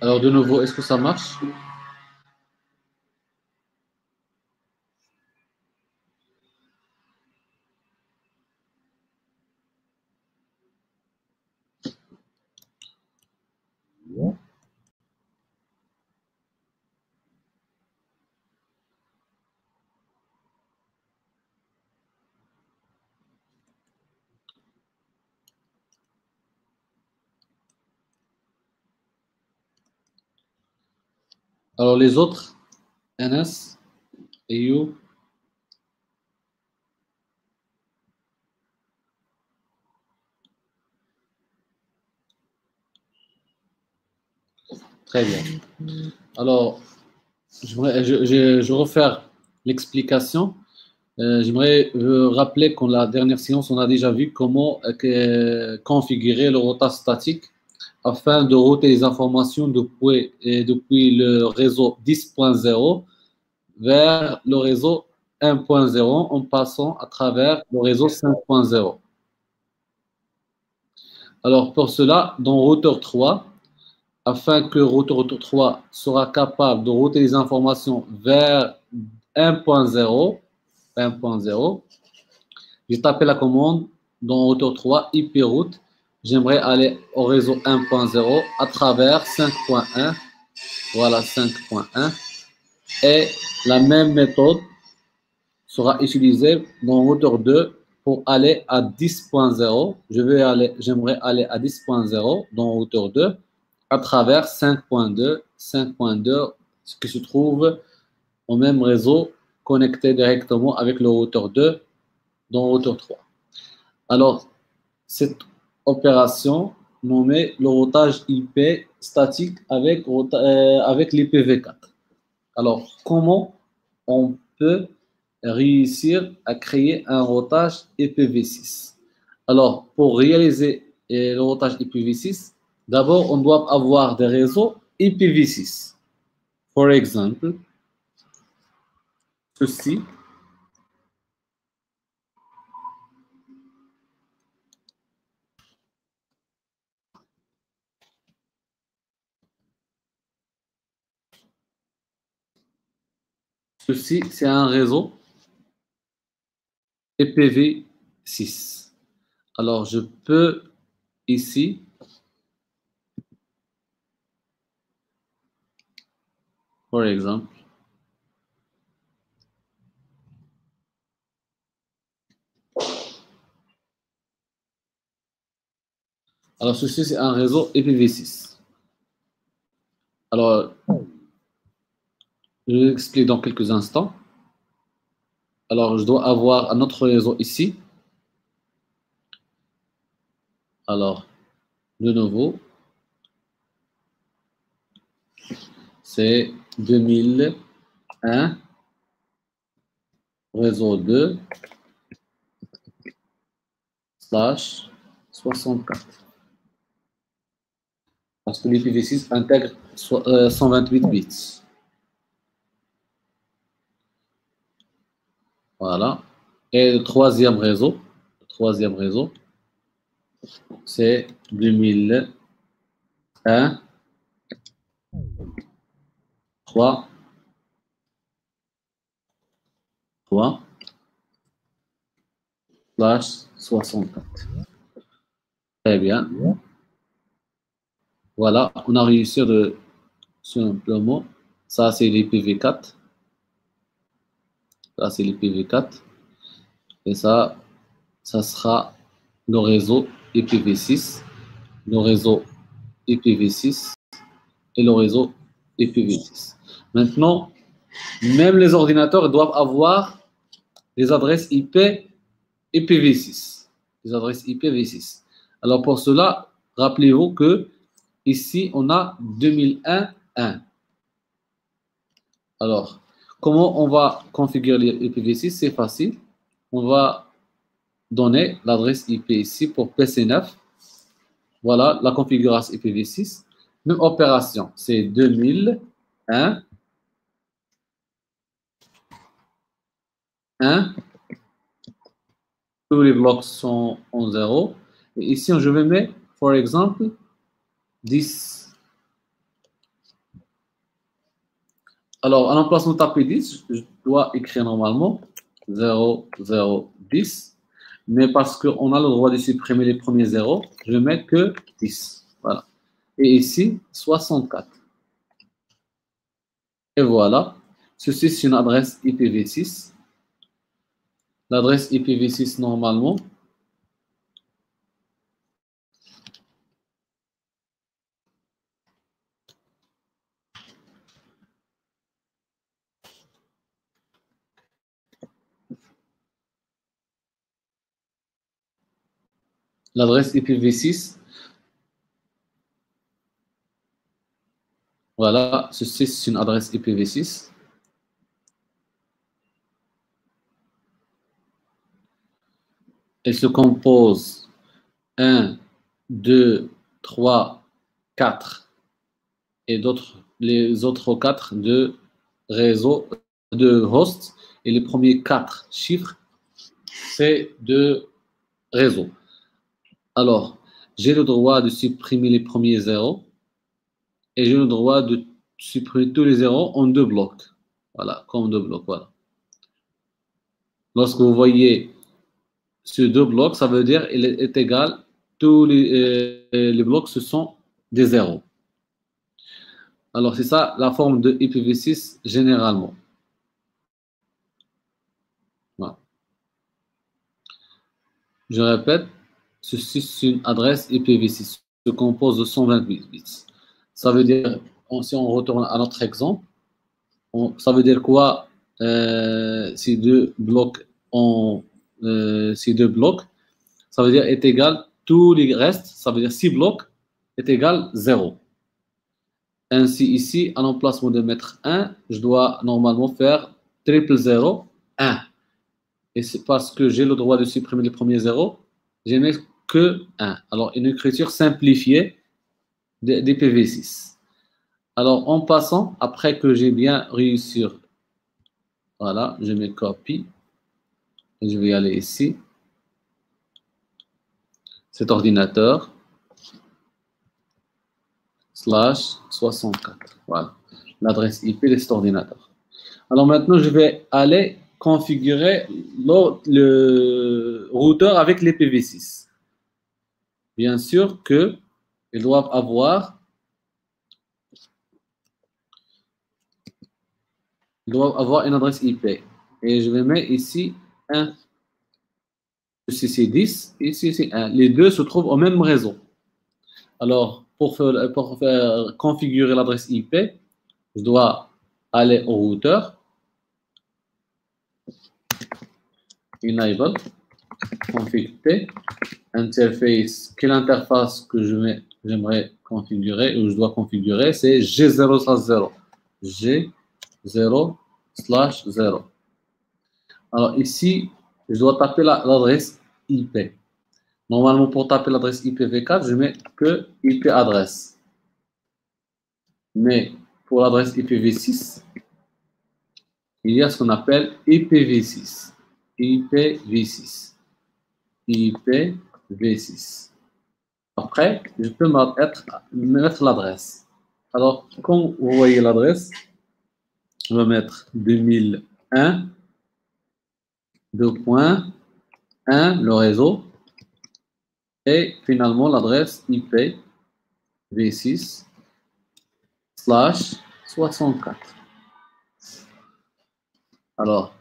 Alors, de nouveau, est-ce que ça marche? Alors, les autres, Anas et You. Très bien. Alors, je vais refaire l'explication. J'aimerais rappeler qu'en la dernière séance, on a déjà vu comment configurer le routage statique afin de router les informations depuis le réseau 10.0 vers le réseau 1.0 en passant à travers le réseau 5.0. Alors pour cela, dans routeur 3, afin que routeur 3 sera capable de router les informations vers 1.0, j'ai tapé la commande dans routeur 3 IP route. J'aimerais aller au réseau 1.0 à travers 5.1. Voilà 5.1. Et la même méthode sera utilisée dans routeur 2 pour aller à 10.0. J'aimerais aller à 10.0 dans routeur 2 à travers 5.2, ce qui se trouve au même réseau connecté directement avec le routeur 2 dans routeur 3. Alors, cette opération nommée le routage IP statique avec l'IPv4. Alors, comment on peut réussir à créer un routage IPv6? Alors, pour réaliser le routage IPv6, d'abord, on doit avoir des réseaux IPv6. Par exemple, ceci. Ceci, c'est un réseau IPv6. Alors, je peux ici par exemple. Alors, ceci, c'est un réseau IPv6. Alors, je vais expliquer dans quelques instants. Alors, je dois avoir un autre réseau ici. Alors, de nouveau, c'est 2001, réseau 2, slash 64. Parce que l'IPv6 intègre 128 bits. Voilà. Et le troisième réseau, c'est 2001, 3, 3, slash 64. Très bien. Voilà, on a réussi simplement. Ça, c'est l'IPv4. Ça, c'est l'IPv4. Et ça sera le réseau IPv6, le réseau IPv6 et le réseau IPv6. Maintenant, même les ordinateurs doivent avoir les adresses IP IPv6. Les adresses IPv6. Alors pour cela, rappelez-vous que ici, on a 2001. Alors, comment on va configurer l'IPv6? C'est facile. On va donner l'adresse IP ici pour PC9. Voilà la configuration IPv6. Même opération, c'est 2001, 1. Tous les blocs sont en 0. Et ici, je vais mettre, par exemple, 10. Alors, à l'emplacement de taper 10, je dois écrire normalement 0, 0, 10. Mais parce qu'on a le droit de supprimer les premiers zéros, je ne mets que 10. Voilà. Et ici, 64. Et voilà. Ceci, c'est une adresse IPv6. L'adresse IPv6, normalement, l'adresse IPv6, voilà, ceci, c'est une adresse IPv6. Elle se compose 1, 2, 3, 4 et les autres 4 de réseaux, de hosts. Et les premiers 4 chiffres, c'est de réseau. Alors, j'ai le droit de supprimer les premiers zéros et j'ai le droit de supprimer tous les zéros en 2 blocs. Voilà, comme 2 blocs, voilà. Lorsque vous voyez ces 2 blocs, ça veut dire qu'il est égal, tous les blocs, ce sont des zéros. Alors, c'est ça la forme de IPv6 généralement. Voilà. Je répète, ceci c'est une adresse IPv6 se compose de 128 bits. Ça veut dire, si on retourne à notre exemple, ça veut dire quoi ces deux blocs ça veut dire est égal, tous les restes, ça veut dire 6 blocs est égal 0. Ainsi, ici, à l'emplacement de mettre 1, je dois normalement faire triple 0, 1. Et c'est parce que j'ai le droit de supprimer les premiers zéros, je n'ai que 1. Alors, une écriture simplifiée d'IPv6. Alors, en passant, après que j'ai bien réussi, voilà, je mets copie. Et je vais aller ici. Cet ordinateur. /64. Voilà. L'adresse IP de cet ordinateur. Alors maintenant, je vais aller configurer le routeur avec l'IPv6. Bien sûr que ils doivent avoir une adresse IP. Et je vais mettre ici 1. Ici c'est 10, ici c'est 1. Les deux se trouvent au même réseau. Alors, pour faire configurer l'adresse IP, je dois aller au routeur, enable, config P, interface, quelle interface que j'aimerais configurer, ou je dois configurer, c'est G0/0. G0/0. Alors ici, je dois taper l'adresse IP. Normalement, pour taper l'adresse IPv4, je mets que IP adresse. Mais pour l'adresse IPv6, il y a ce qu'on appelle IPv6. IPv6. IPv6. Après, je peux mettre l'adresse. Alors, comme vous voyez l'adresse, je vais mettre 2001, 2.1, le réseau, et finalement l'adresse IPv6/64. Alors,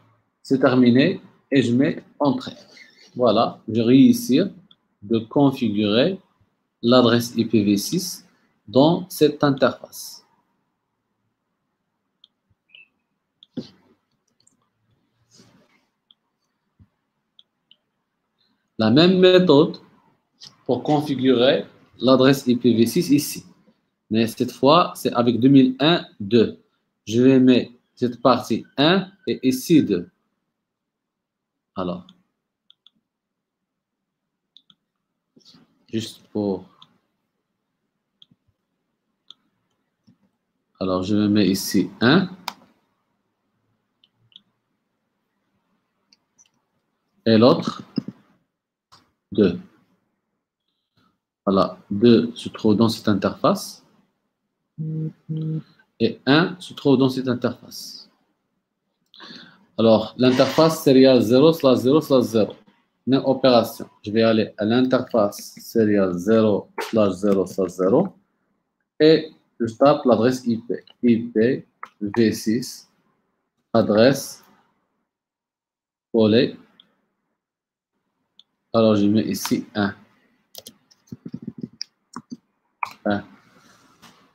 c'est terminé et je mets Entrée. Voilà, j'ai réussi de configurer l'adresse IPv6 dans cette interface. La même méthode pour configurer l'adresse IPv6 ici. Mais cette fois, c'est avec 2001, 2. Je vais mettre cette partie 1 et ici 2. Alors, juste pour... Alors, je vais mettre ici 1. Et l'autre, 2. Voilà, 2 se trouve dans cette interface. et 1 se trouve dans cette interface. Alors, l'interface serial 0/0/0. Même opération. Je vais aller à l'interface serial 0/0/0 et je tape l'adresse IP. IP v6, adresse, coller. Alors, je mets ici 1.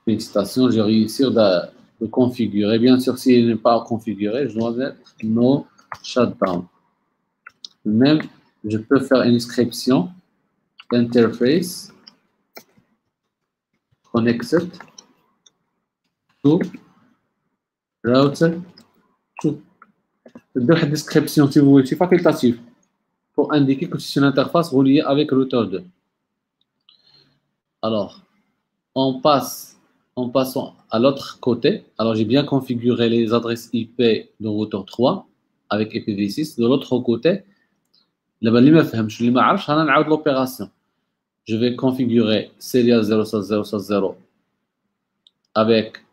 Félicitations, j'ai réussi de configurer. Bien sûr, s'il n'est pas configuré, je dois mettre no shutdown. Même, je peux faire une inscription interface connected to router 2. Une description, si vous voulez, c'est facultatif pour indiquer que c'est une interface reliée avec router 2. Alors, on passe en passant à l'autre côté. Alors, j'ai bien configuré les adresses IP de routeur 3 avec IPv6. De l'autre côté, l'opération. Je vais configurer serial 0/0/0 avec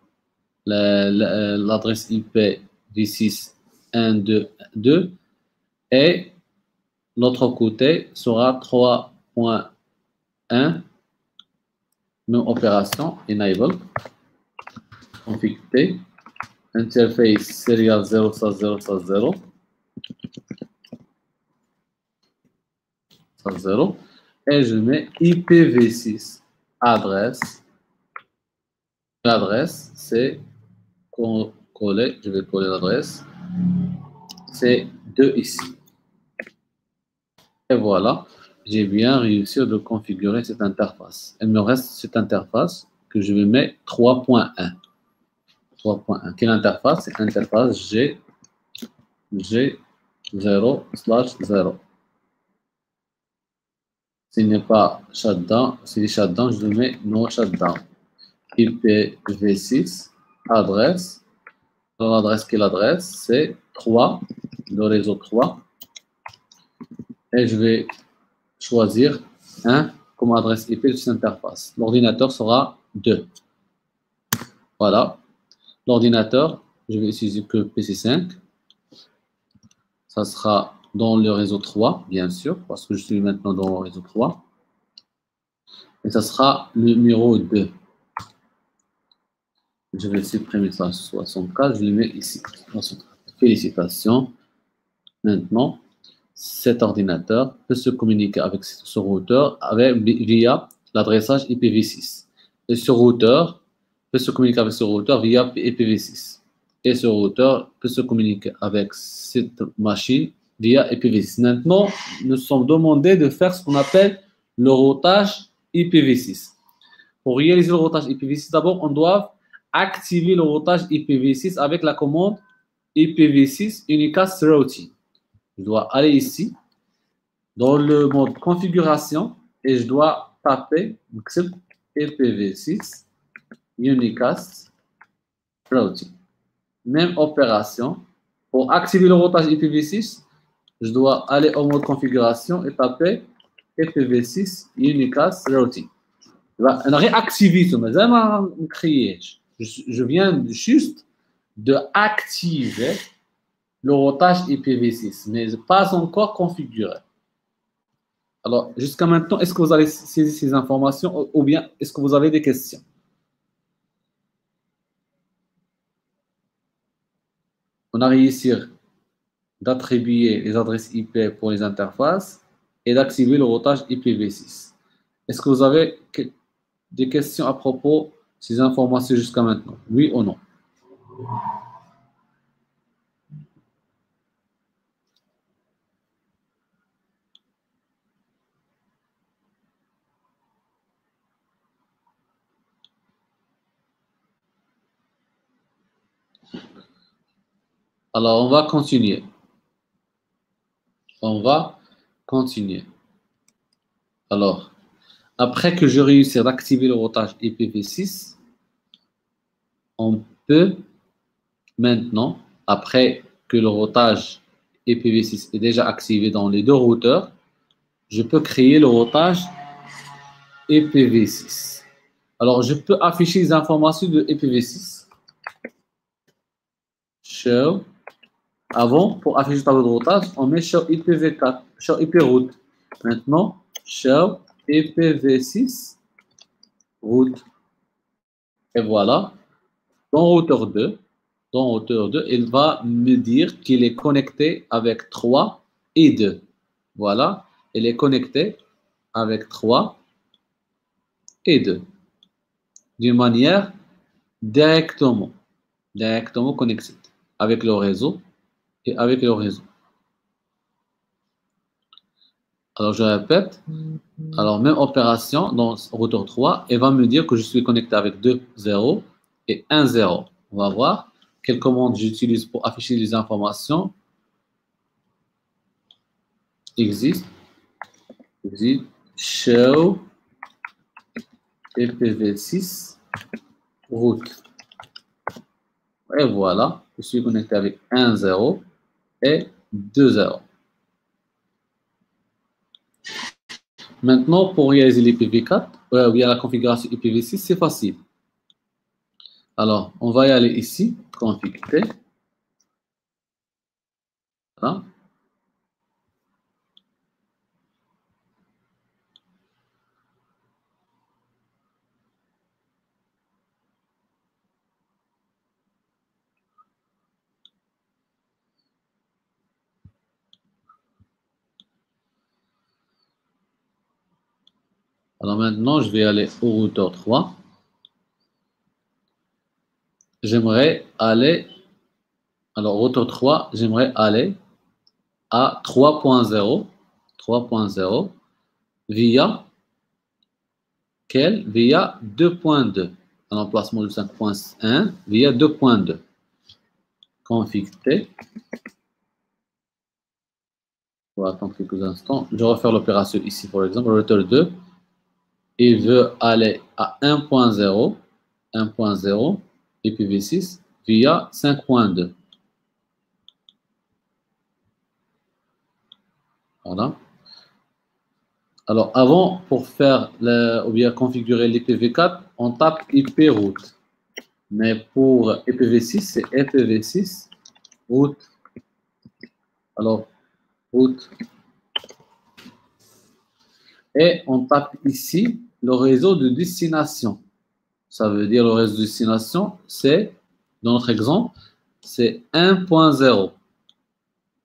l'adresse IP v6 1.2.2 et l'autre côté sera 3.1. Même opération, enable, config interface serial 0/0/0, et je mets IPv6 adresse. L'adresse, c'est coller, je vais coller l'adresse, c'est 2 ici. Et voilà, j'ai bien réussi de configurer cette interface. Il me reste cette interface que je vais mettre 3.1. 3.1. Quelle interface? C'est l'interface G0/0. S'il n'est pas shutdown, s'il est shutdown, je mets no shutdown. IPv6, adresse. L'adresse, quelle adresse? C'est 3, le réseau 3. Et je vais choisir 1 comme adresse IP de cette interface. L'ordinateur sera 2. Voilà. L'ordinateur, je vais utiliser que PC5. Ça sera dans le réseau 3, bien sûr, parce que je suis maintenant dans le réseau 3. Et ça sera le numéro 2. Je vais supprimer ça 64, je le mets ici. Félicitations. Maintenant, cet ordinateur peut se communiquer avec ce routeur via l'adressage IPv6. Et ce routeur peut se communiquer avec ce routeur via IPv6. Et ce routeur peut se communiquer avec cette machine via IPv6. Maintenant, nous sommes demandés de faire ce qu'on appelle le routage IPv6. Pour réaliser le routage IPv6, d'abord, on doit activer le routage IPv6 avec la commande IPv6 unicast routing. Je dois aller ici, dans le mode configuration, et je dois taper IPv6 unicast routing. Même opération. Pour activer le routage IPv6, je dois aller au mode configuration et taper IPv6 unicast routing. On a réactivé ça, mais je viens juste de activer le routage IPv6, mais pas encore configuré. Alors, jusqu'à maintenant, est-ce que vous avez saisi ces informations ou bien est-ce que vous avez des questions? On a réussi d'attribuer les adresses IP pour les interfaces et d'activer le routage IPv6. Est-ce que vous avez des questions à propos de ces informations jusqu'à maintenant? Oui ou non? Alors, on va continuer. On va continuer. Alors, après que je réussisse d'activer le routage IPv6, on peut maintenant, après que le routage IPv6 est déjà activé dans les deux routeurs, je peux créer le routage IPv6. Alors, je peux afficher les informations de IPv6. show. Avant, pour afficher le tableau de routage, on met show IPv4, show IP route. Maintenant, show IPv6 route. Et voilà. Dans routeur 2, il va me dire qu'il est connecté avec 3 et 2. Voilà. Il est connecté avec 3 et 2. D'une manière directement connecté avec le réseau et avec le réseau. Alors, je répète. Alors, même opération dans routeur 3, elle va me dire que je suis connecté avec 2 0 et 1 0. On va voir quelle commande j'utilise pour afficher les informations. Exit show IPv6 route. Et voilà, je suis connecté avec 1 0 et 2 0. Maintenant, pour réaliser l'IPv4, via la configuration IPv6, c'est facile. Alors, on va y aller ici, config-t. Voilà. Alors maintenant, je vais aller au routeur 3. J'aimerais aller, alors routeur 3, j'aimerais aller à 3.0 via quel? Via 2.2. Un emplacement de 5.1 via 2.2. Config-t. On va attendre quelques instants. Je vais refaire l'opération ici, par exemple. Routeur 2, il veut aller à 1.0 IPv6 via 5.2. Voilà. Alors, avant, pour faire ou bien configurer l'IPv4, on tape IP route. Mais pour IPv6, c'est IPv6 route. Alors, route. Et on tape ici le réseau de destination. Ça veut dire le réseau de destination, c'est, dans notre exemple, c'est 1.0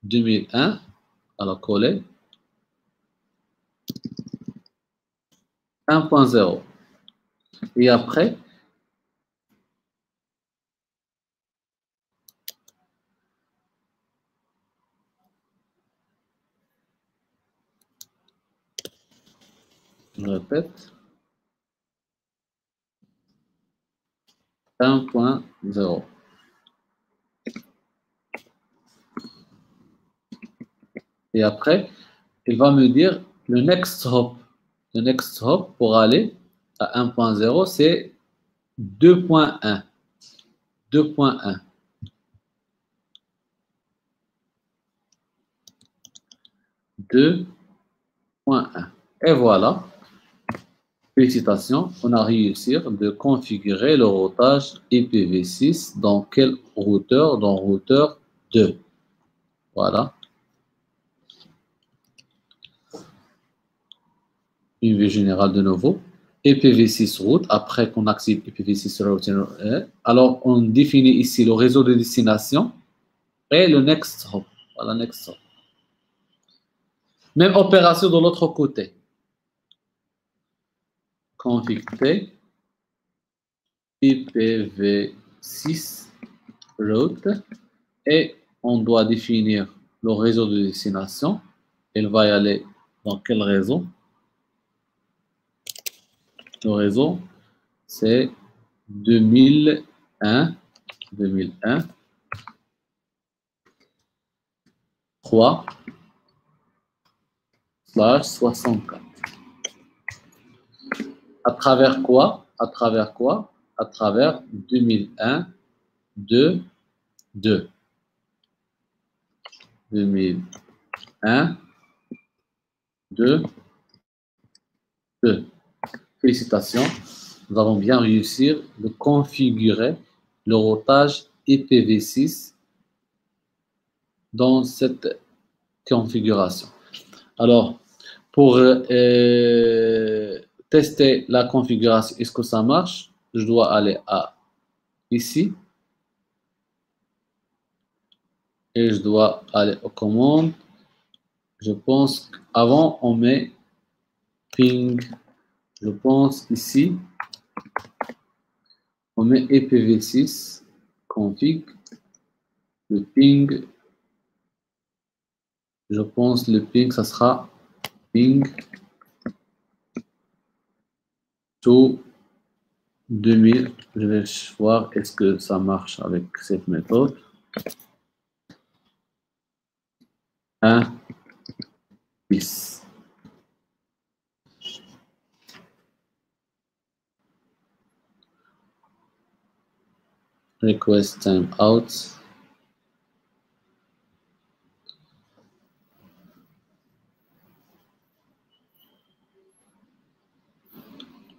2001. Alors, coller. 1.0. Et après, je répète, 1.0. Et après, il va me dire le next hop. Le next hop pour aller à 1.0, c'est 2.1. 2.1. 2.1. Et voilà. Félicitations, on a réussi de configurer le routage IPv6 dans quel routeur? Dans routeur 2. Voilà. Une vue générale de nouveau. IPv6 route, après qu'on active IPv6 routing, alors on définit ici le réseau de destination et le next hop. Voilà, next hop. Même opération de l'autre côté. Config-t IPv6 route et on doit définir le réseau de destination. Il va y aller dans quel réseau? Le réseau, c'est 2001, 3/64. À travers quoi? À travers quoi? À travers 2001, 2, 2. 2001, 2, 2. Félicitations, nous avons bien réussi de configurer le routage IPv6 dans cette configuration. Alors, pour tester la configuration, est-ce que ça marche? Je dois aller à ici et je dois aller aux commandes. Je pense qu'avant, on met ping. Je pense ici, on met IPv6 config. Le ping, je pense le ping, ça sera ping to 2000. Je vais voir est-ce que ça marche avec cette méthode. 1, 10. Request timeout.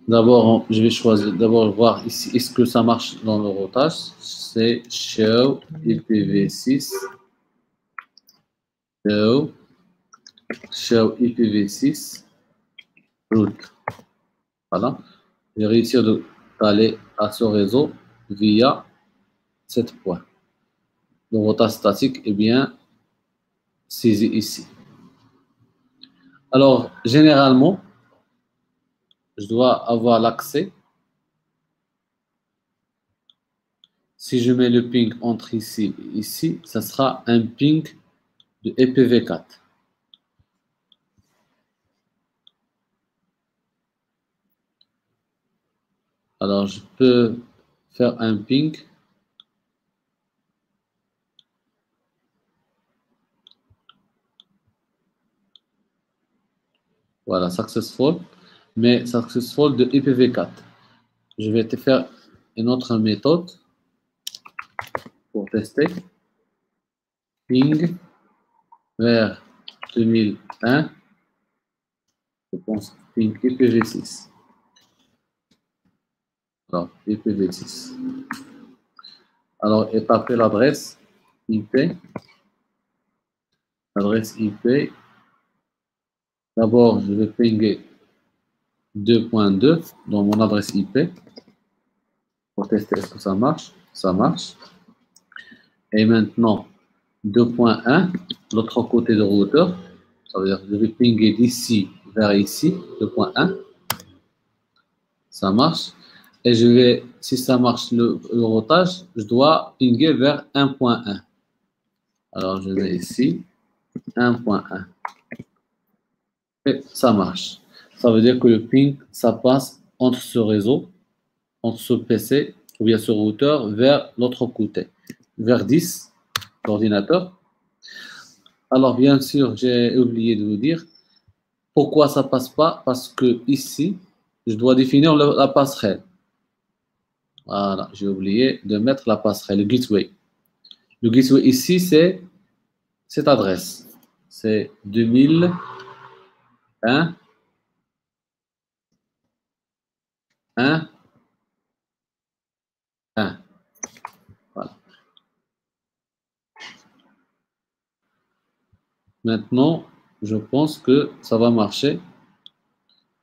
D'abord, je vais choisir, d'abord voir ici, est-ce que ça marche dans le routage. C'est show IPv6. Show IPv6 route. Voilà. J'ai réussi d'aller à ce réseau via 7 points. Le routage statique est bien saisi ici. Alors, généralement, je dois avoir l'accès. Si je mets le ping entre ici et ici, ça sera un ping de IPv4. Alors, je peux faire un ping. Voilà, successful. Mais successful de IPv4. Je vais te faire une autre méthode pour tester. Ping vers 2001. Je pense ping IPv6. Alors, IPv6. Alors, et taper l'adresse IP. L'adresse IP. D'abord, je vais pinguer 2.2 dans mon adresse IP pour tester est-ce que ça marche. Ça marche. Et maintenant, 2.1, l'autre côté du routeur. Ça veut dire que je vais pinguer d'ici vers ici, 2.1. Ça marche. Et je vais, si ça marche le routage, je dois pinguer vers 1.1. Alors, je vais ici, 1.1. Et ça marche. Ça veut dire que le ping, ça passe entre ce réseau, entre ce PC ou bien ce routeur vers l'autre côté, vers 10, l'ordinateur. Alors, bien sûr, j'ai oublié de vous dire pourquoi ça passe pas. Parce que ici, je dois définir la passerelle. Voilà, j'ai oublié de mettre la passerelle, le gateway. Le gateway ici, c'est cette adresse. C'est 2001 1 1. Voilà. Maintenant, je pense que ça va marcher.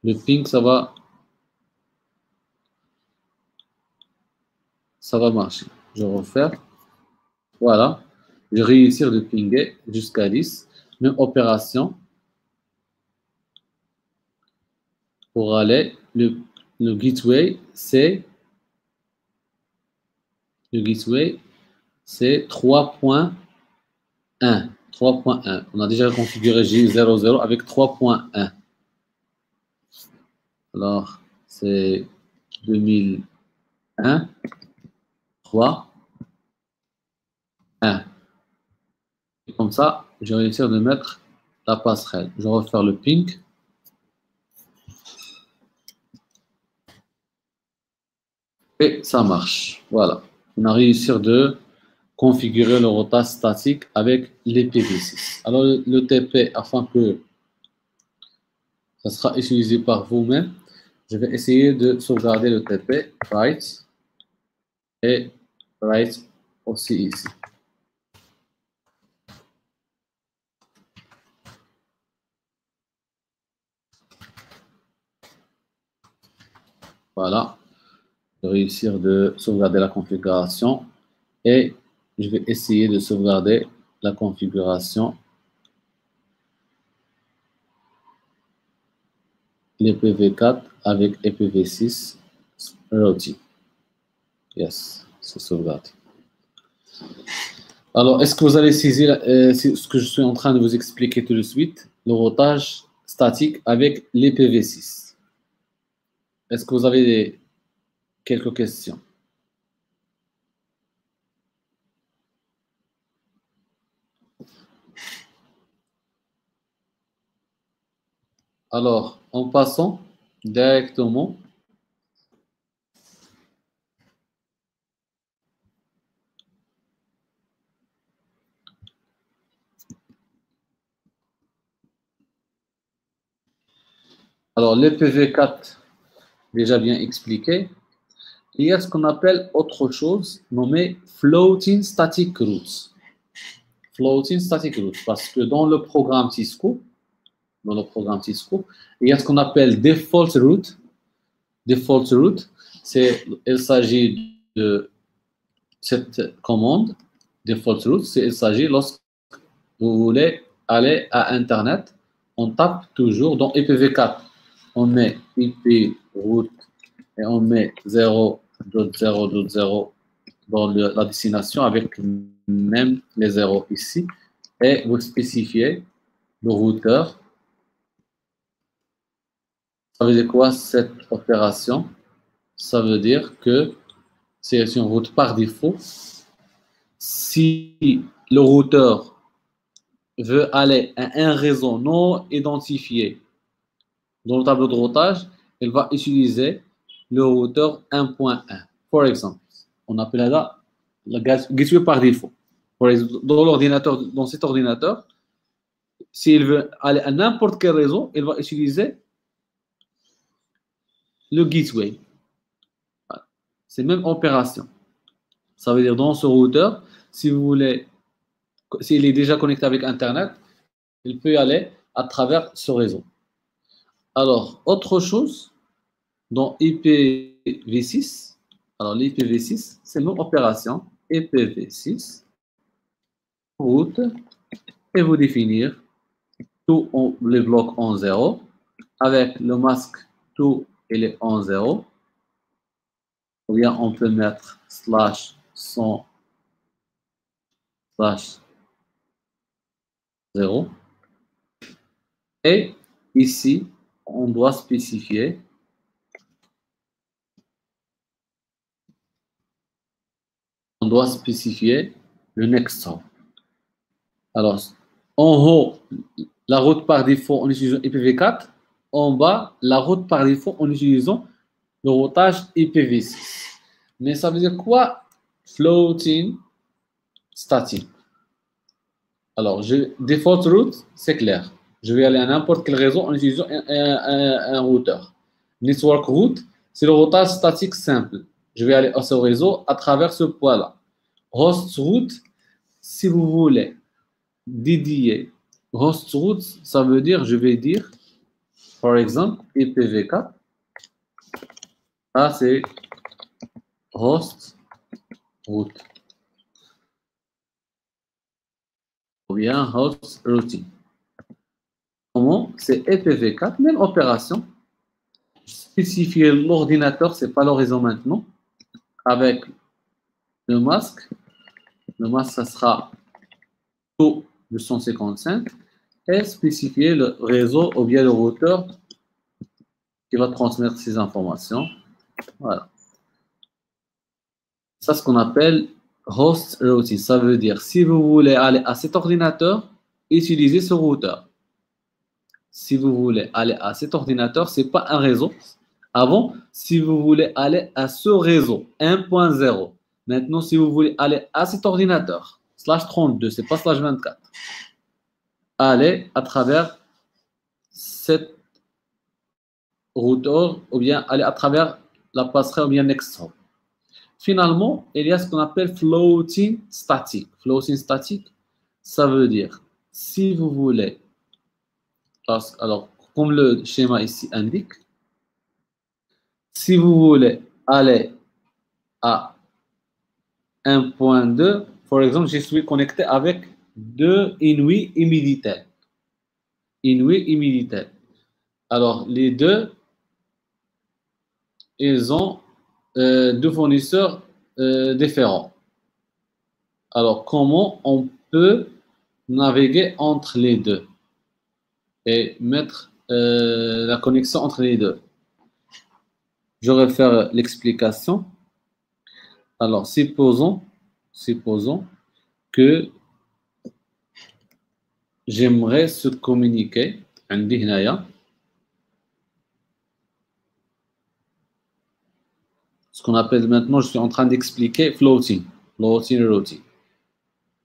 Le ping, ça va marcher. Je vais refaire. Voilà. Je vais réussir de pinguer jusqu'à 10. Même opération. Pour aller, le gateway, c'est 3.1. 3.1. On a déjà configuré J00 avec 3.1. Alors, c'est 2001, 3, 1. Et comme ça, je vais réussir de mettre la passerelle. Je vais refaire le ping. Et ça marche. Voilà. On a réussi de configurer le routage statique avec l'IPv6. Alors, le TP, afin que ça sera utilisé par vous-même, je vais essayer de sauvegarder le TP, write, et write aussi ici. Voilà, de réussir de sauvegarder la configuration. Et je vais essayer de sauvegarder la configuration l'IPv4 avec IPv6 routing. Yes, c'est sauvegardé. Alors, est-ce que vous avez saisi ce que je suis en train de vous expliquer tout de suite? Le routage statique avec l'IPv6. Est-ce que vous avez quelques questions? Alors, en passant directement alors l'IPv4, déjà bien expliqué. Il y a ce qu'on appelle autre chose nommé Floating Static Routes. Floating Static Routes, parce que dans le programme Cisco, il y a ce qu'on appelle Default Route. Default Route, il s'agit de cette commande. Default Route, il s'agit lorsque vous voulez aller à Internet, on tape toujours dans IPv4. On met IP route et on met 0.0.0 dans la destination avec même les zéros ici. Et vous spécifiez le routeur. Ça veut dire quoi cette opération? Ça veut dire que c'est une route par défaut. Si le routeur veut aller à un réseau non identifié dans le tableau de routage, il va utiliser le routeur 1.1. Par exemple, on appelle ça le gateway par défaut. Dans cet ordinateur, s'il veut aller à n'importe quel réseau, il va utiliser le gateway. Voilà. C'est la même opération. Ça veut dire dans ce routeur, si vous voulez, s'il est déjà connecté avec Internet, il peut y aller à travers ce réseau. Alors, autre chose, dans IPv6, alors l'IPv6, c'est une opération IPv6, route, et vous définir tous les blocs en 0, avec le masque tout il est en 0, ou bien on peut mettre slash 100 slash 0. Et ici, on doit spécifier le next hop. Alors, en haut, la route par défaut en utilisant IPv4. En bas, la route par défaut en utilisant le routage IPv6. Mais ça veut dire quoi? Floating static. Alors, default route, c'est clair. Je vais aller à n'importe quel réseau en utilisant un routeur. Network route, c'est le routage statique simple. Je vais aller à ce réseau à travers ce point-là. Host route, si vous voulez dédier host route, ça veut dire, je vais dire, par exemple, IPv4. Ça, c'est host route. Ou bien host routing. Comment? C'est IPv4, même opération. Spécifier l'ordinateur, c'est pas le réseau maintenant. Avec le masque. Le masque, ça sera tout 255. Et spécifier le réseau ou bien le routeur qui va transmettre ces informations. Voilà. Ça, c'est ce qu'on appelle host routing. Ça veut dire, si vous voulez aller à cet ordinateur, utilisez ce routeur. Si vous voulez aller à cet ordinateur, ce n'est pas un réseau. Avant, si vous voulez aller à ce réseau 1.0. Maintenant, si vous voulez aller à cet ordinateur, slash 32, ce n'est pas slash 24. Allez à travers cette routeur ou bien aller à travers la passerelle ou bien Nexthop. Finalement, il y a ce qu'on appelle floating static. Floating static, ça veut dire, si vous voulez, alors, comme le schéma ici indique, Si vous voulez aller à 1.2, par exemple, je suis connecté avec deux Inouï et Minitel. Inouï et Minitel. Alors, les deux, ils ont deux fournisseurs différents. Alors, comment on peut naviguer entre les deux et mettre la connexion entre les deux? Je vais faire l'explication. Alors, supposons que j'aimerais se communiquer. عندي هنايا ce qu'on appelle maintenant, je suis en train d'expliquer floating routing.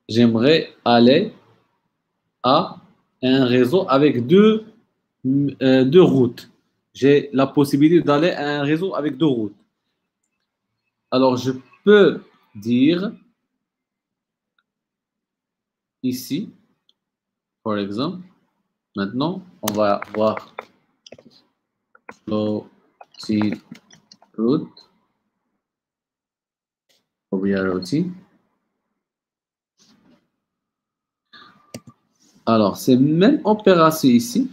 J'aimerais aller à un réseau avec deux routes. J'ai la possibilité d'aller à un réseau avec deux routes. Alors, je peux dire ici, par exemple, maintenant, on va voir floating route ou bien routing. Alors, c'est même opération ici.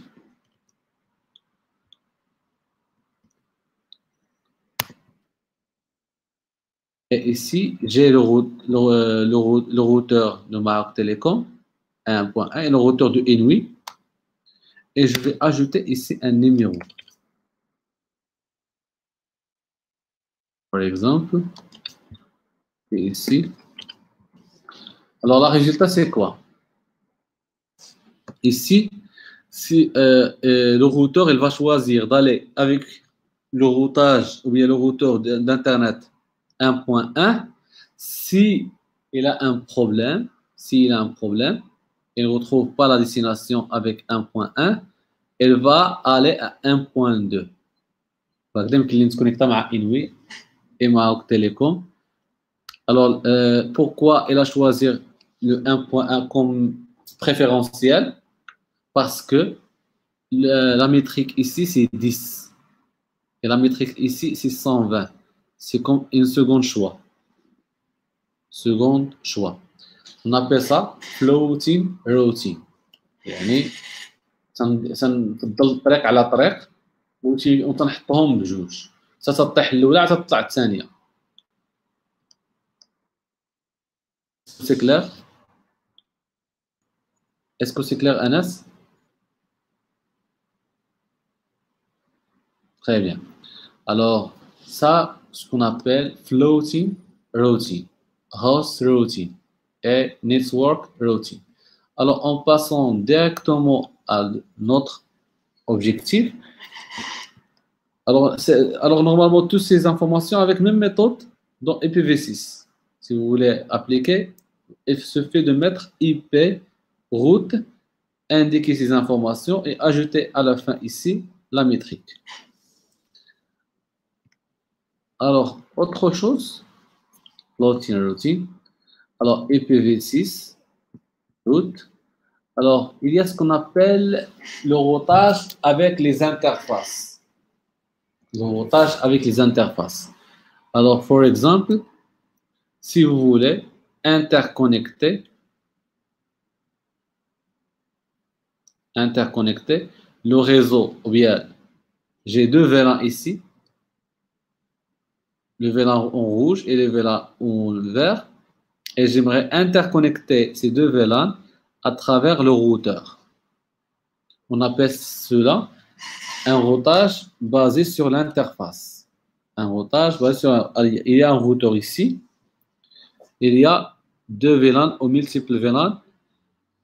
Et ici, j'ai le routeur de Maroc Télécom, 1.1, et le routeur de Inouï. Et je vais ajouter ici un numéro. Par exemple, et ici. Alors, le résultat, c'est quoi? Ici, si le routeur, il va choisir d'aller avec le routage ou bien le routeur d'Internet 1.1. Si il a un problème, il ne retrouve pas la destination avec 1.1, il va aller à 1.2. Donc, il est connecté avec Inouï et Maroc Télécom. Alors, pourquoi il a choisi le 1.1 comme préférentiel? Parce que la métrique ici, c'est 10. Et la métrique ici, c'est 120. C'est comme une seconde choix. Second choix. On appelle ça floating routing. يعني تنفضل الطريق على طريق وتنحطهم بجوج. تطيح الاولى عاد تطلع الثانيه. C'est clair? Est-ce que c'est clair, Anas? Très bien. Alors, ça, ce qu'on appelle floating routing, host routing et network routing. Alors, en passant directement à notre objectif, alors normalement, toutes ces informations avec la même méthode dans IPv6. Si vous voulez appliquer, il suffit de mettre IP route, indiquer ces informations et ajouter à la fin ici la métrique. Alors, autre chose, floating routing. Alors, IPv6, route. Alors, il y a ce qu'on appelle le routage avec les interfaces. Le routage avec les interfaces. Alors, par exemple, si vous voulez interconnecter le réseau, ou bien j'ai deux VLAN ici, le VLAN en rouge et le VLAN en vert, et j'aimerais interconnecter ces deux VLAN à travers le routeur. On appelle cela un routage basé sur l'interface. Un routage basé sur... Il y a un routeur ici, il y a deux VLAN ou multiples VLAN,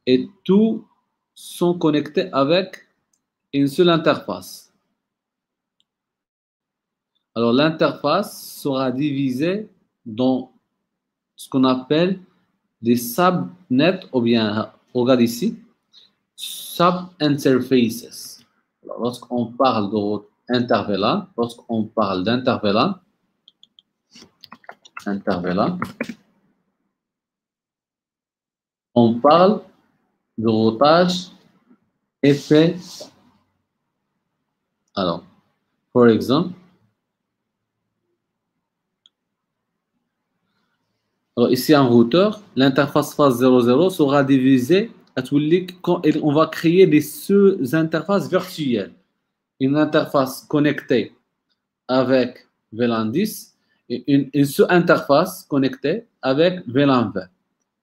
et tous sont connectés avec une seule interface. Alors, l'interface sera divisée dans ce qu'on appelle des subnets, ou bien, regarde ici, sub-interfaces. Lorsqu'on parle d'intervalan, lorsqu'on parle d'intervalan, on parle de routage épais. Alors, par exemple, Alors ici, un routeur, l'interface phase 00 sera divisée. On va créer des sous-interfaces virtuelles. Une interface connectée avec VLAN 10 et une sous-interface connectée avec VLAN 20.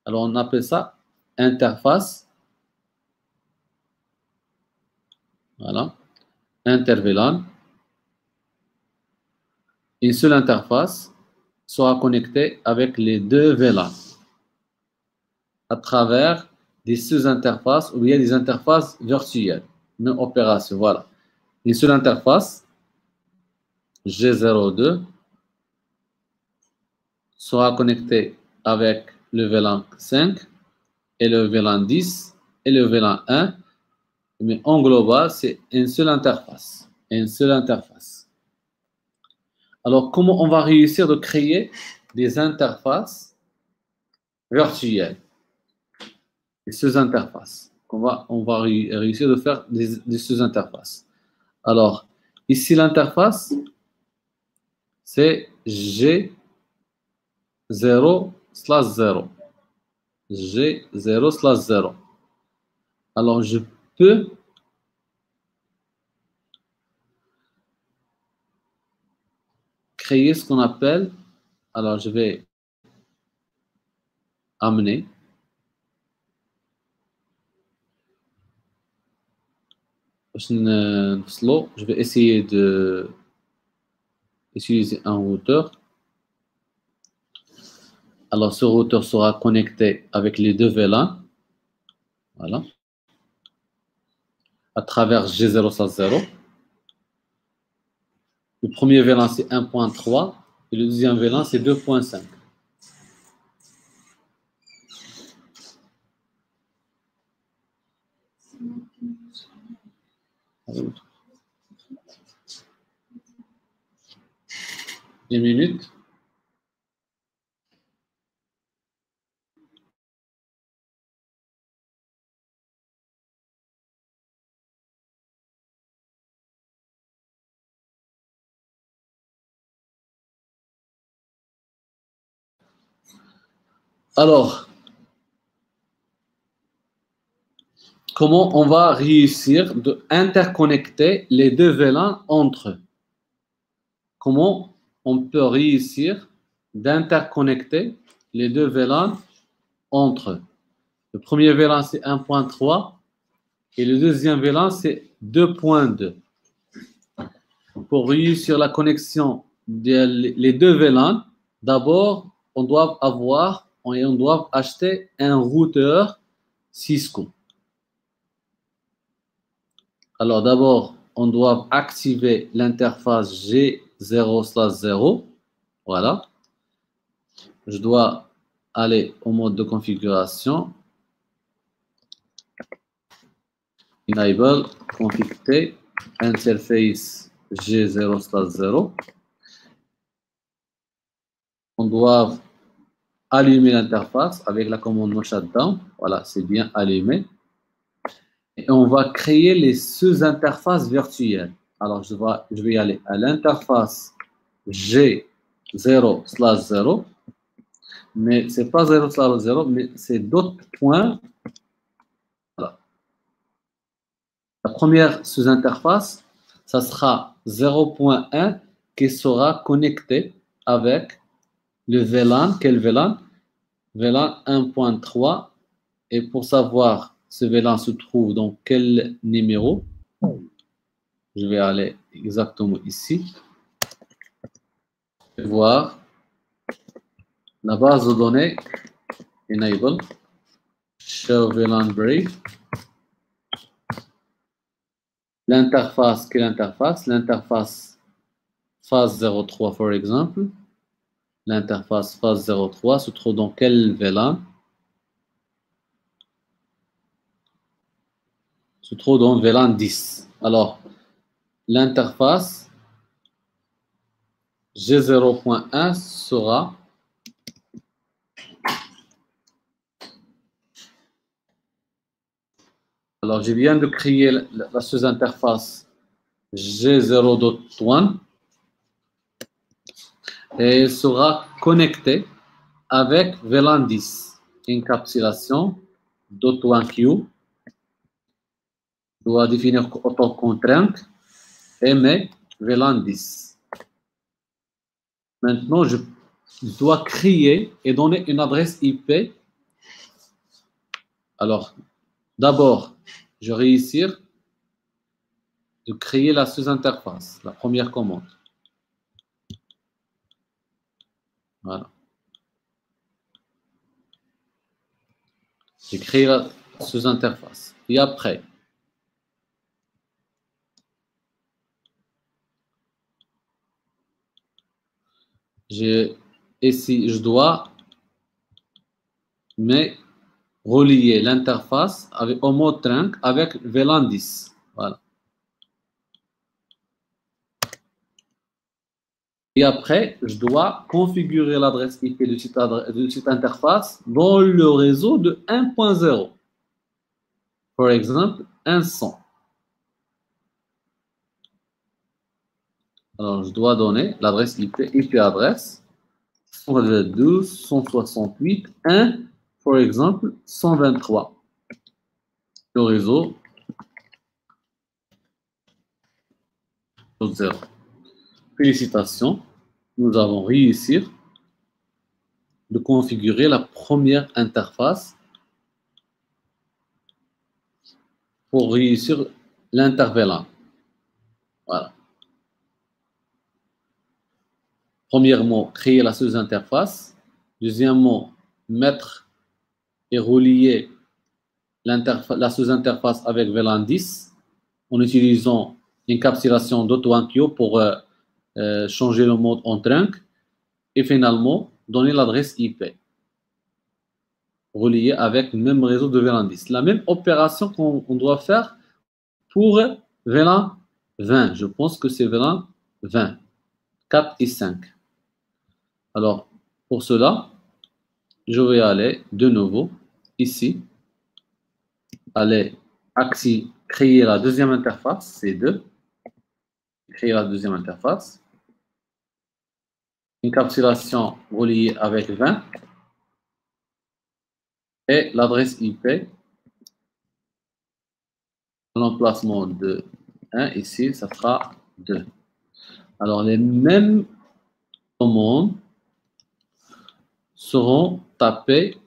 Alors on appelle ça interface. Voilà. Inter-VLAN. Une seule interface sera connectée avec les deux VLAN à travers des sous-interfaces ou bien des interfaces virtuelles. Même opération, voilà. Une seule interface, G02, sera connectée avec le VLAN 5 et le VLAN 10 et le VLAN 1. Mais en global, c'est une seule interface. Une seule interface. Alors, comment on va réussir de créer des interfaces virtuelles? Des sous-interfaces. On va réussir de faire des sous-interfaces. Alors, ici, l'interface, c'est G0/0. G0/0. Alors, je peux créer ce qu'on appelle, alors je vais amener je vais essayer de utiliser un routeur. Alors, ce routeur sera connecté avec les deux VLAN. Voilà. À travers G0/0. Le premier VLAN, c'est 1.3 et le deuxième VLAN, c'est 2.5. Une minute. Alors, comment on va réussir d'interconnecter les deux VLAN entre eux? Comment on peut réussir d'interconnecter les deux VLAN entre eux? Le premier VLAN, c'est 1.3 et le deuxième VLAN, c'est 2.2. Pour réussir la connexion des deux VLAN, d'abord, on doit acheter un routeur Cisco. Alors d'abord, on doit activer l'interface G0/0. Voilà. Je dois aller au mode de configuration. Enable, config interface G0/0. On doit allumer l'interface avec la commande no shutdown. Voilà, c'est bien allumé. Et on va créer les sous-interfaces virtuelles. Alors, je vais aller à l'interface G0/0. Mais ce n'est pas 0/0, mais c'est d'autres points. Voilà. La première sous-interface, ça sera 0.1 qui sera connecté avec le VLAN. Quel VLAN? VLAN 1.3. Et pour savoir ce VLAN se trouve dans quel numéro, je vais aller exactement ici. Et voir la base de données. Enable. Show VLAN brief. L'interface, quelle interface? L'interface phase 03, par exemple. L'interface phase 03 se trouve dans quel VLAN? Se trouve dans VLAN 10. Alors, l'interface G0.1 sera alors, je viens de créer la sous-interface G0.1 et elle sera connectée avec VLAN 10. Encapsulation .1q doit définir auto-contrainte et met VLAN 10. Maintenant, je dois créer et donner une adresse IP. Alors, d'abord, je vais réussir de créer la sous-interface, la première commande. Voilà. J'ai créé la sous-interface. Et après, ici, je dois relier l'interface au mode trunk avec VLAN 10. Voilà. Et après, je dois configurer l'adresse IP de cette interface dans le réseau de 1.0. Par exemple, 100. Alors, je dois donner l'adresse IP adresse 192.168.1, par exemple, 123. Le réseau 0. Félicitations, nous avons réussi de configurer la première interface pour réussir l'intervalant. Voilà. Premièrement, créer la sous-interface. Deuxièmement, mettre et relier la sous-interface avec VLAN 10 en utilisant l'encapsulation d'AutoEnqueue pour changer le mode en trunk. Et finalement, donner l'adresse IP reliée avec le même réseau de VLAN 10. La même opération qu'on doit faire pour VLAN 20. Je pense que c'est VLAN 20, 4 et 5. Alors, pour cela, je vais aller de nouveau ici, aller créer la deuxième interface, C2, créer la deuxième interface, encapsulation reliée avec 20 et l'adresse IP, l'emplacement de 1 ici, ça sera 2. Alors, les mêmes commandes seront tapées.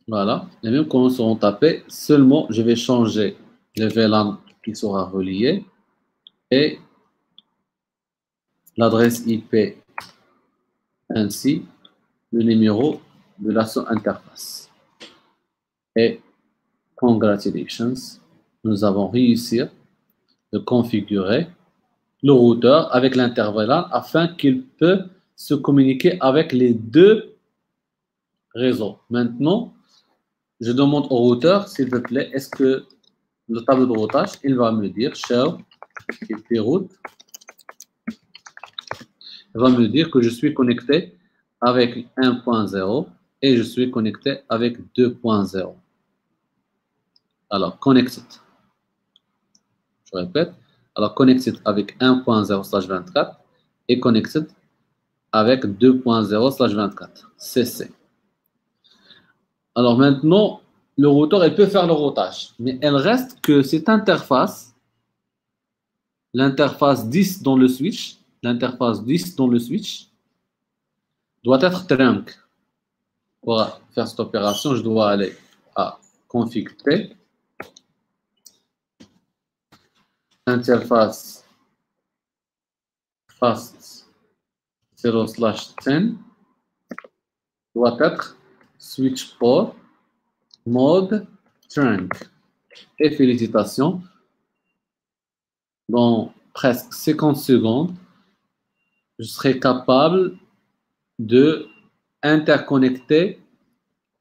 Voilà, les mêmes commandes seront tapées. Seulement, je vais changer le VLAN qui sera relié et l'adresse IP ainsi le numéro de la sous-interface. Et congratulations, nous avons réussi de configurer le routeur avec l'intervalant afin qu'il peut se communiquer avec les deux réseaux. Maintenant, je demande au routeur, s'il te plaît, est-ce que le tableau de routage, il va me dire shell IP route. Il va me dire que je suis connecté avec 1.0 et je suis connecté avec 2.0. Alors, connected. Je répète. Alors, connected avec 1.0/24 et connected avec 2.0/24. CC. Alors maintenant, le routeur, il peut faire le routage. Mais il reste que cette interface, l'interface 10 dans le switch, doit être trunk. Pour faire cette opération, je dois aller à config T, interface fast 0/10 doit être switch port mode trunk. Et félicitations, dans presque 50 secondes, je serai capable de interconnecter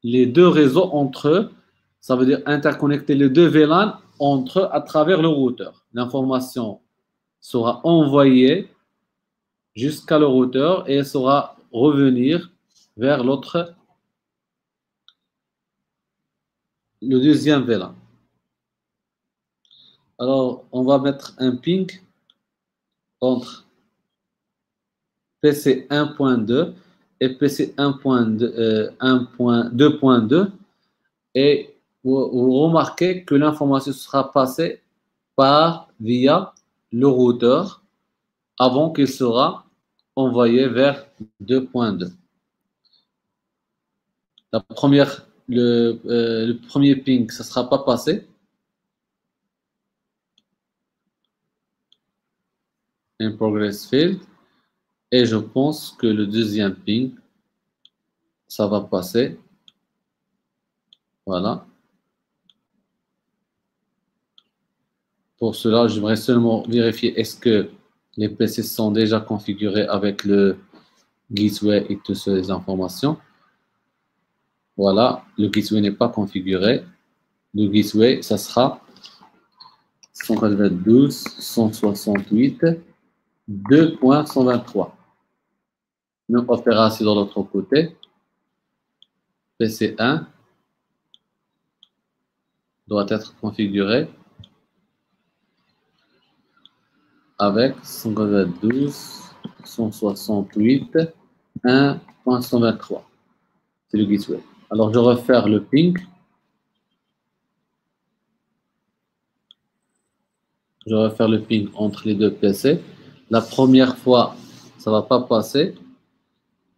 les deux réseaux entre eux. Ça veut dire interconnecter les deux VLAN entre eux à travers le routeur. L'information sera envoyée jusqu'à le routeur et elle sera revenir vers le deuxième VLAN. Alors, on va mettre un ping entre PC 1.2 et PC 2.2. Et vous remarquez que l'information sera passée via le routeur avant qu'il sera envoyé vers 2.2. Le premier ping, ça ne sera pas passé. In progress field. Et je pense que le deuxième ping, ça va passer. Voilà. Pour cela, j'aimerais seulement vérifier est-ce que les PC sont déjà configurés avec le gateway et toutes ces informations. Voilà, le gateway n'est pas configuré. Le gateway, ça sera 192.168.2.123. Même opération de l'autre côté. PC1 doit être configuré avec 192.168.1.123. C'est le gateway. Alors, je vais refaire le ping. Je vais faire le ping entre les deux PC. La première fois, ça ne va pas passer.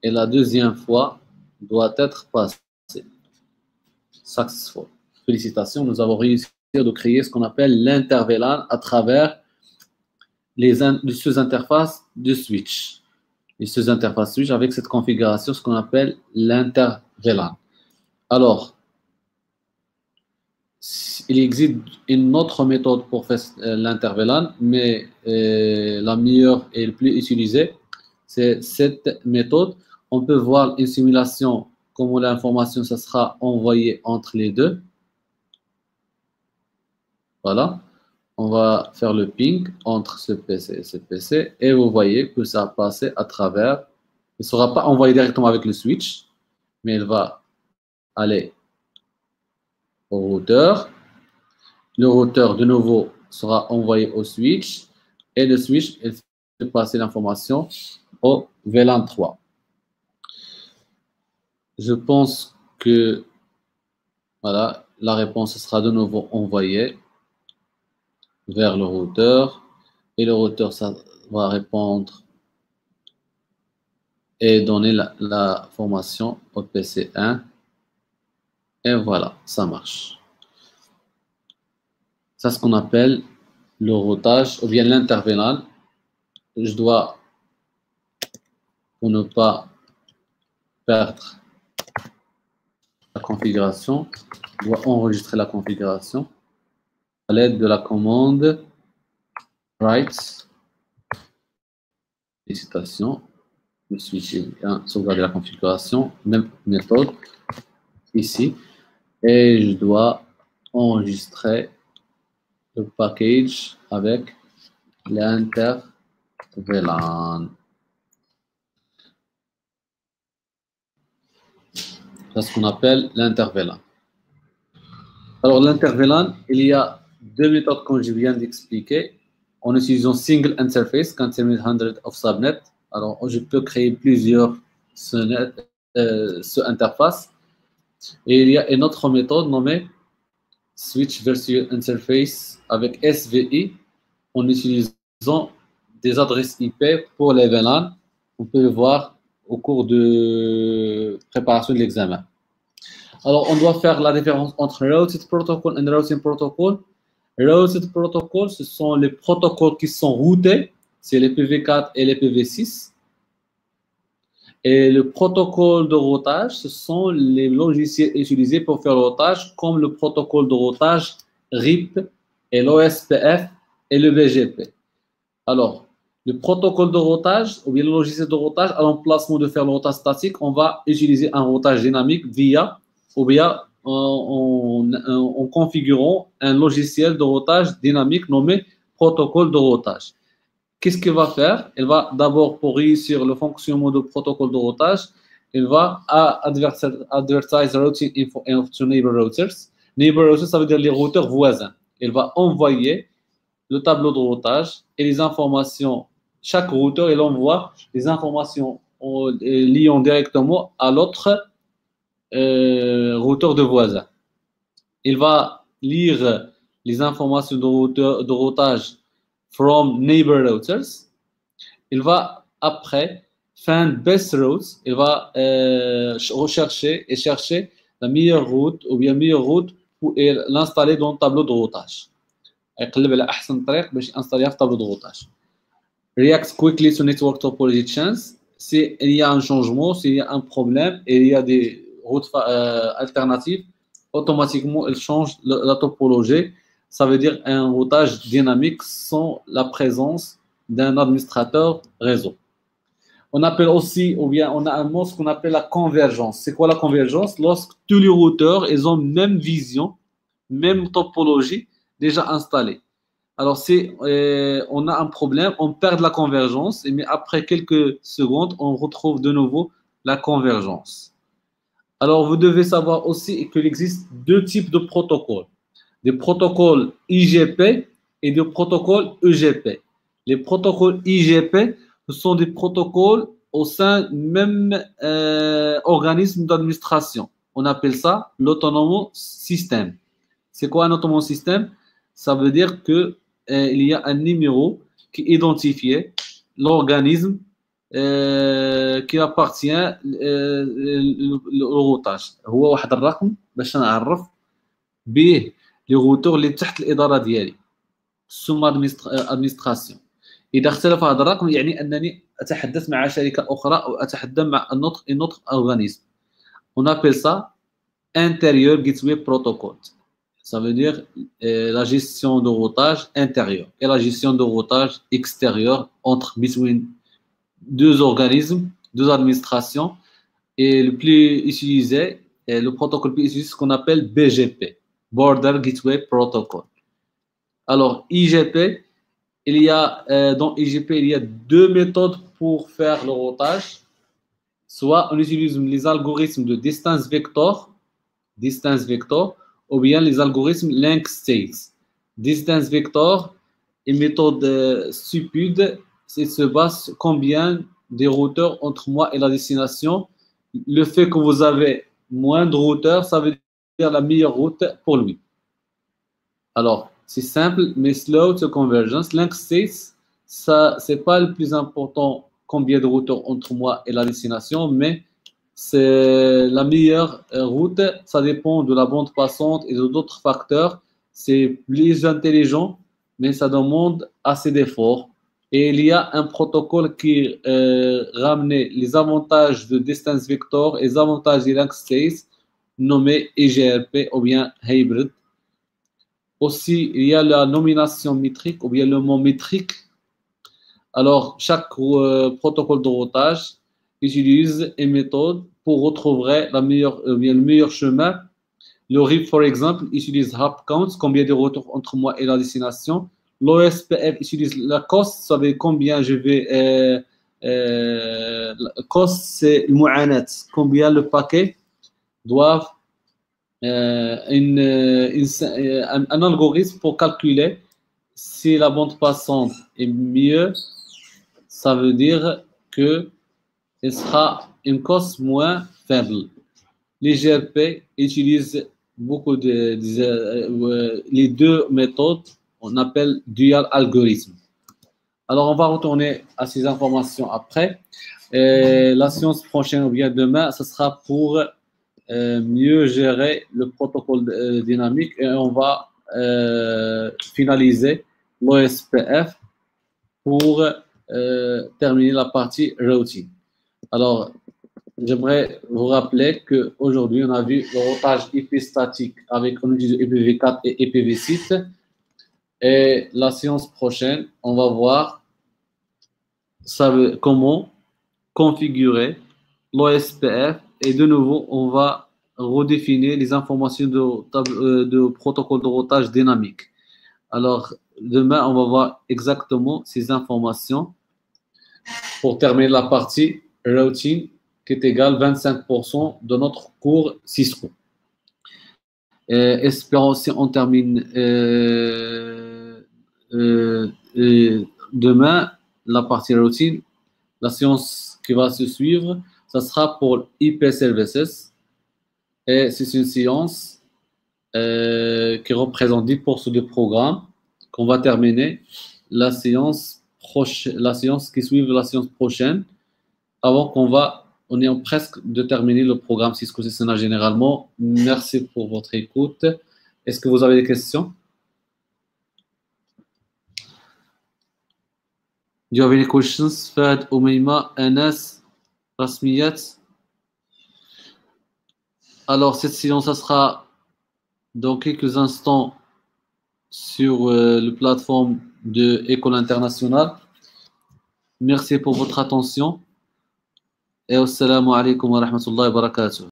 Et la deuxième fois doit être passée. Successful. Félicitations, nous avons réussi à créer ce qu'on appelle l'interVLAN à travers les sous-interfaces de switch. Les sous-interfaces switch avec cette configuration, ce qu'on appelle l'interVLAN. Alors, il existe une autre méthode pour faire l'interVLAN, mais la meilleure et la plus utilisée, c'est cette méthode. On peut voir une simulation, comment l'information ça sera envoyée entre les deux. Voilà. On va faire le ping entre ce PC et ce PC. Et vous voyez que ça a passé à travers. Il ne sera pas envoyé directement avec le switch, mais il va aller au routeur. Le routeur, de nouveau, sera envoyé au switch. Et le switch, il fait passer l'information au VLAN 3. Je pense que voilà, la réponse sera de nouveau envoyée vers le routeur. Et le routeur, ça va répondre et donner la formation au PC1. Et voilà, ça marche. C'est ce qu'on appelle le routage ou bien l'interVLAN. Je dois, pour ne pas perdre la configuration, je dois enregistrer la configuration à l'aide de la commande write. Félicitations. Je suis sauvegarder la configuration, même méthode ici. Et je dois enregistrer le package avec l'interVLAN. C'est ce qu'on appelle l'interVLAN. Alors, l'interVLAN, il y a deux méthodes comme je viens d'expliquer. En utilisant single interface, containing 100 of subnet. Alors, je peux créer plusieurs interfaces. Et il y a une autre méthode nommée Switch Virtual Interface avec SVI en utilisant des adresses IP pour les VLAN. On peut le voir au cours de préparation de l'examen. Alors, on doit faire la différence entre Routed Protocol et Routing Protocol. Routed Protocol, ce sont les protocoles qui sont routés, c'est les PV4 et les PV6. Et le protocole de routage, ce sont les logiciels utilisés pour faire le routage, comme le protocole de routage RIP et l'OSPF et le BGP. Alors, le protocole de routage, ou bien le logiciel de routage, à l'emplacement de faire le routage statique, on va utiliser un routage dynamique en configurant un logiciel de routage dynamique nommé protocole de routage. Qu'est-ce qu'il va faire? Il va d'abord, pour réussir le fonctionnement du protocole de routage, il va advertise routing info to neighbor routers. Neighbor routers, ça veut dire les routeurs voisins. Il va envoyer le tableau de routage et les informations chaque routeur, il envoie les informations liant directement à l'autre routeur de voisin. Il va lire les informations de routage from neighbor routers. Il va après find best routes. Il va rechercher et chercher la meilleure route ou bien meilleure route pour l'installer dans le tableau de routage. يقلب على احسن طريق باش ينستاليها في tableau de routage. React quickly to network topology change. S'il y a un changement, s'il y a un problème et il y a des routes alternatives, automatiquement, elle change la topologie. Ça veut dire un routage dynamique sans la présence d'un administrateur réseau. On appelle aussi, ou bien on a un mot, ce qu'on appelle la convergence. C'est quoi la convergence? Lorsque tous les routeurs, ils ont même vision, même topologie déjà installée. Alors, si on a un problème, on perd la convergence, mais après quelques secondes, on retrouve de nouveau la convergence. Alors, vous devez savoir aussi qu'il existe deux types de protocoles. Des protocoles IGP et des protocoles EGP. Les protocoles IGP, ce sont des protocoles au sein du même organisme d'administration. On appelle ça l'autonome système. C'est quoi un autonome système? Ça veut dire que il y a un numéro qui identifie l'organisme qui appartient للروتاج. هو واحد الرقم باش نعرف به لي روتور اللي تحت الاداره ديالي ثم ادمنستراسيون. اذا اختلف هذا الرقم يعني انني اتحدث مع شركه اخرى او اتحدث مع un autre organisme. On appelle ça intérieur gateway protocol. Ça veut dire la gestion de routage intérieur et la gestion de routage extérieur entre between deux organismes, deux administrations. Et le plus utilisé, le protocole plus utilisé, ce qu'on appelle BGP, Border Gateway Protocol. Alors, IGP, dans IGP, il y a deux méthodes pour faire le routage. Soit on utilise les algorithmes de distance vector, ou bien les algorithmes link states. Distance vector, une méthode stupide, c'est se base combien des routeurs entre moi et la destination. Le fait que vous avez moins de routeurs, ça veut dire la meilleure route pour lui. Alors, c'est simple, mais slow to convergence. Link states, ça, c'est pas le plus important combien de routeurs entre moi et la destination, mais c'est la meilleure route. Ça dépend de la bande passante et d'autres facteurs. C'est plus intelligent, mais ça demande assez d'efforts. Et il y a un protocole qui ramenait les avantages de distance vector et les avantages des link states, nommé IGRP ou bien hybrid. Aussi, il y a la nomination métrique ou bien le mot métrique. Alors, chaque protocole de routage utilise une méthode pour retrouver le meilleur chemin. Le RIP, par exemple, utilise hop count, combien de routeurs entre moi et la destination. L'OSPF utilise la cost, vous savez combien je vais. Cost, c'est le mouanat, combien le paquet doivent. Un algorithme pour calculer si la bande passante est mieux, ça veut dire que il sera une cost moins faible. Les GRP utilisent beaucoup les deux méthodes, on appelle dual algorithme. Alors, on va retourner à ces informations après. La séance prochaine ou bien demain, ce sera pour mieux gérer le protocole dynamique et on va finaliser l'OSPF pour terminer la partie routing. Alors, j'aimerais vous rappeler qu'aujourd'hui, on a vu le routage IP statique avec on utilise IPv4 et IPv6. Et la séance prochaine, on va voir comment configurer l'OSPF. Et de nouveau, on va redéfinir les informations de protocole de routage dynamique. Alors, demain, on va voir exactement ces informations pour terminer la partie routing qui est égale à 25% de notre cours Cisco. Espérons si on termine demain la partie routine. La séance qui va se suivre, ça sera pour IP Services. Et c'est une séance qui représente 10% du programme qu'on va terminer la séance qui suit la séance prochaine, avant on est presque de terminer le programme Cisco CCNA généralement. Merci pour votre écoute. Est-ce que vous avez des questions? Do you have any questions? Fad, Oumeima, Anas, Rasmiyat. Alors, cette séance, ça sera dans quelques instants sur la plateforme de École internationale. Merci pour votre attention. Et assalamu alaikum wa rahmatullahi wa barakatuh.